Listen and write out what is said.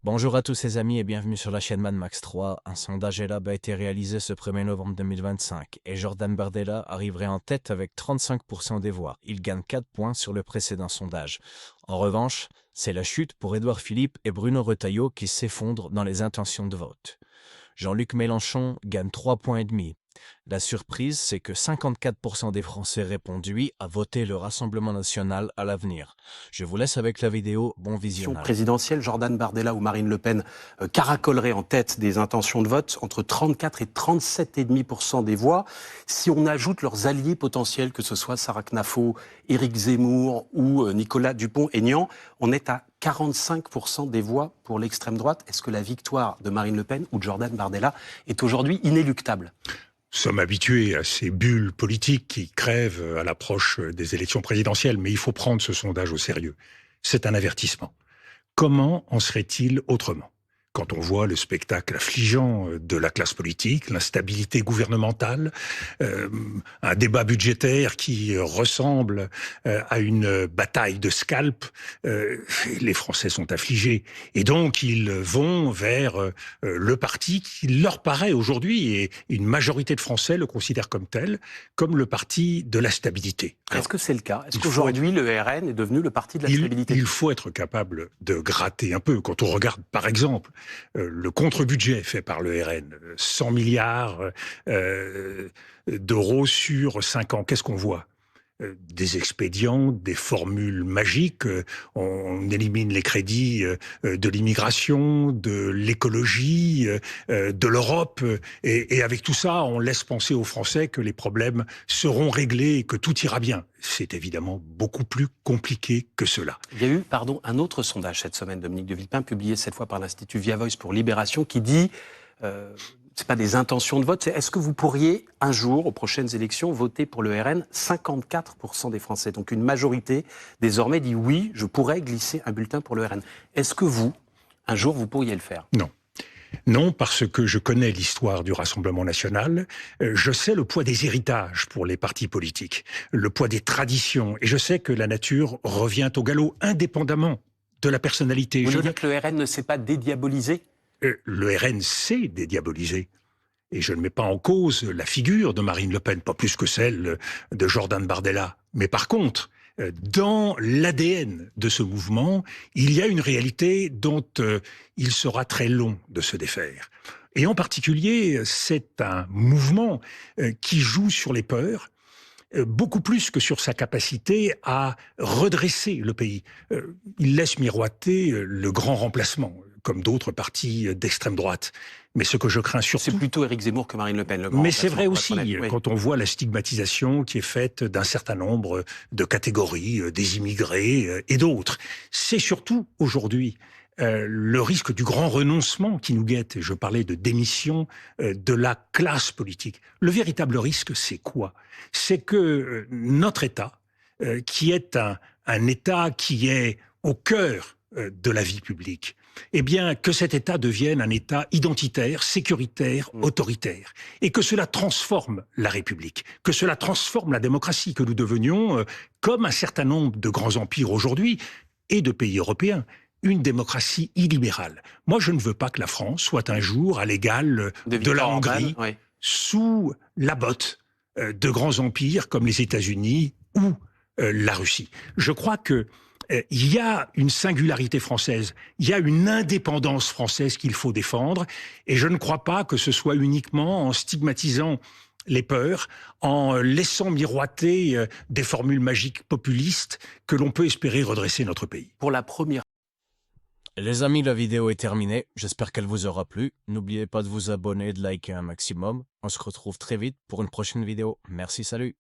Bonjour à tous ces amis et bienvenue sur la chaîne Mad Max 3. Un sondage ELAB a été réalisé ce 1er novembre 2025 et Jordan Bardella arriverait en tête avec 35% des voix. Il gagne 4 points sur le précédent sondage. En revanche, c'est la chute pour Édouard Philippe et Bruno Retailleau qui s'effondrent dans les intentions de vote. Jean-Luc Mélenchon gagne 3 points et demi. La surprise, c'est que 54% des Français répondent oui à voter le Rassemblement national à l'avenir. Je vous laisse avec la vidéo, bon visionnage. Présidentielle, Jordan Bardella ou Marine Le Pen caracoleraient en tête des intentions de vote entre 34 et 37,5% des voix. Si on ajoute leurs alliés potentiels, que ce soit Sarah Knafo, Éric Zemmour ou Nicolas Dupont-Aignan, on est à 45% des voix pour l'extrême droite. Est-ce que la victoire de Marine Le Pen ou de Jordan Bardella est aujourd'hui inéluctable ? Nous sommes habitués à ces bulles politiques qui crèvent à l'approche des élections présidentielles, mais il faut prendre ce sondage au sérieux. C'est un avertissement. Comment en serait-il autrement ? Quand on voit le spectacle affligeant de la classe politique, l'instabilité gouvernementale, un débat budgétaire qui ressemble à une bataille de scalp, les Français sont affligés. Et donc, ils vont vers le parti qui leur paraît aujourd'hui, et une majorité de Français le considèrent comme tel, comme le parti de la stabilité. Est-ce que c'est le cas ? Est-ce qu'aujourd'hui, le RN est devenu le parti de la stabilité ? Il faut être capable de gratter un peu. Quand on regarde, par exemple, le contre-budget fait par le RN, 100 milliards d'euros sur 5 ans, qu'est-ce qu'on voit ? Des expédients, des formules magiques, on élimine les crédits de l'immigration, de l'écologie, de l'Europe, et avec tout ça, on laisse penser aux Français que les problèmes seront réglés et que tout ira bien. C'est évidemment beaucoup plus compliqué que cela. Il y a eu, un autre sondage cette semaine, Dominique de Villepin, publié cette fois par l'Institut Via Voice pour Libération, qui dit... c'est pas des intentions de vote, c'est est-ce que vous pourriez, un jour, aux prochaines élections, voter pour le RN ? 54% des Français, donc une majorité, désormais, dit oui, je pourrais glisser un bulletin pour le RN. Est-ce que vous, un jour, vous pourriez le faire ? Non. Non, parce que je connais l'histoire du Rassemblement national, je sais le poids des héritages pour les partis politiques, le poids des traditions, et je sais que la nature revient au galop, indépendamment de la personnalité. Vous voulez dire que le RN ne s'est pas dédiabolisé ? Le RN s'est dédiabolisé. Et je ne mets pas en cause la figure de Marine Le Pen, pas plus que celle de Jordan Bardella. Mais par contre, dans l'ADN de ce mouvement, il y a une réalité dont il sera très long de se défaire. Et en particulier, c'est un mouvement qui joue sur les peurs, beaucoup plus que sur sa capacité à redresser le pays. Il laisse miroiter le grand remplacement, comme d'autres partis d'extrême droite. Mais ce que je crains surtout... C'est plutôt Éric Zemmour que Marine Le Pen, le grand Mais c'est vrai aussi, oui. Quand on voit la stigmatisation qui est faite d'un certain nombre de catégories, des immigrés et d'autres. C'est surtout aujourd'hui le risque du grand renoncement qui nous guette. Je parlais de démission de la classe politique. Le véritable risque, c'est quoi ? C'est que notre État, qui est un État qui est au cœur de la vie publique, eh bien, que cet État devienne un État identitaire, sécuritaire, autoritaire, et que cela transforme la République, que cela transforme la démocratie, que nous devenions, comme un certain nombre de grands empires aujourd'hui, et de pays européens, une démocratie illibérale. Moi, je ne veux pas que la France soit un jour à l'égal de la Hongrie, sous la botte de grands empires comme les États-Unis ou la Russie. Je crois que il y a une singularité française, il y a une indépendance française qu'il faut défendre, et je ne crois pas que ce soit uniquement en stigmatisant les peurs, en laissant miroiter des formules magiques populistes que l'on peut espérer redresser notre pays. Pour la première... Les amis, la vidéo est terminée, j'espère qu'elle vous aura plu. N'oubliez pas de vous abonner et de liker un maximum. On se retrouve très vite pour une prochaine vidéo. Merci, salut!